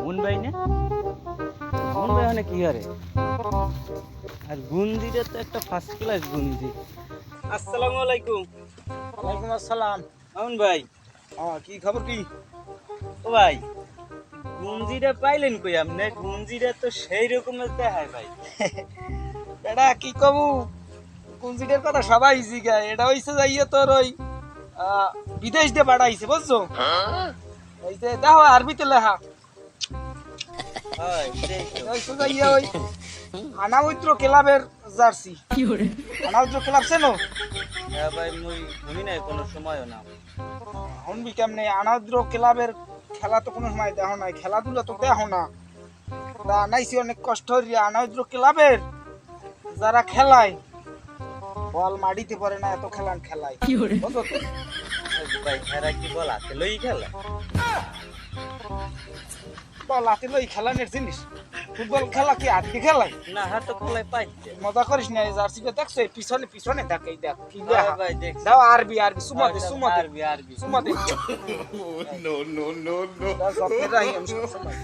ভুবন ভাই না? ভুবন ভাই ওখানে কি করে? আর গুঞ্জিটা তো একটা ফার্স্ট ক্লাস গুঞ্জি। আসসালামু আলাইকুম। ওয়ালাইকুম আসসালাম। ভুবন ভাই, কি খবর কি? ও ভাই, গুঞ্জিটা পাইলেন কই আপনি? গুঞ্জিটা তো সেই রকমের দেখায় ভাই। এটা কি কবু কুঞ্জিটের কথা সবাই জিগায়। এটা হইছে যাইয়ে তোর ওই বিদেশ দিয়ে পাঠাইছে বুঝছো? এই যে দেখো আরবিতে লেখা। হয়, সেই তো। এটা হইছে যাইয়ে ওই আনাউদ্র ক্লাবের জার্সি। আনাউদ্র ক্লাব চেনো? হ্যাঁ ভাই, মুই শুনি নাই কোনো সময়ও না। শুনবি কেমনে? আনাউদ্র ক্লাবের খেলা তো কোনো সময় দেখো নাই, খেলাধুলা তো দেখো না। তা নাইছি অনেক কষ্ট হইয়া আনাউদ্র ক্লাবের যারা খেলায় বল মাটিতে পড়ে না, এত খেলান খেলায় বুঝছো তো? ভাই হেরা কি বল হাতে লই খেলা? বল হাতে লই খেলানের জিনিস। ফুটবল খেলা কি হাতে খেলায়? না, হাতে খেলায় পাইছে। মজা করিস না। এই জার্সিটা দেখছো? এই পিছনে পিছনে দেখ, এই দেখ কি হ্যাঁ লেখা। ভাই, দেখছি। দাও আরবি আরবি সুমা দে সুমা দে আরবি আরবি। সুমা দে। No, no, no, no. যত্নের রাহি আমি সবসময়।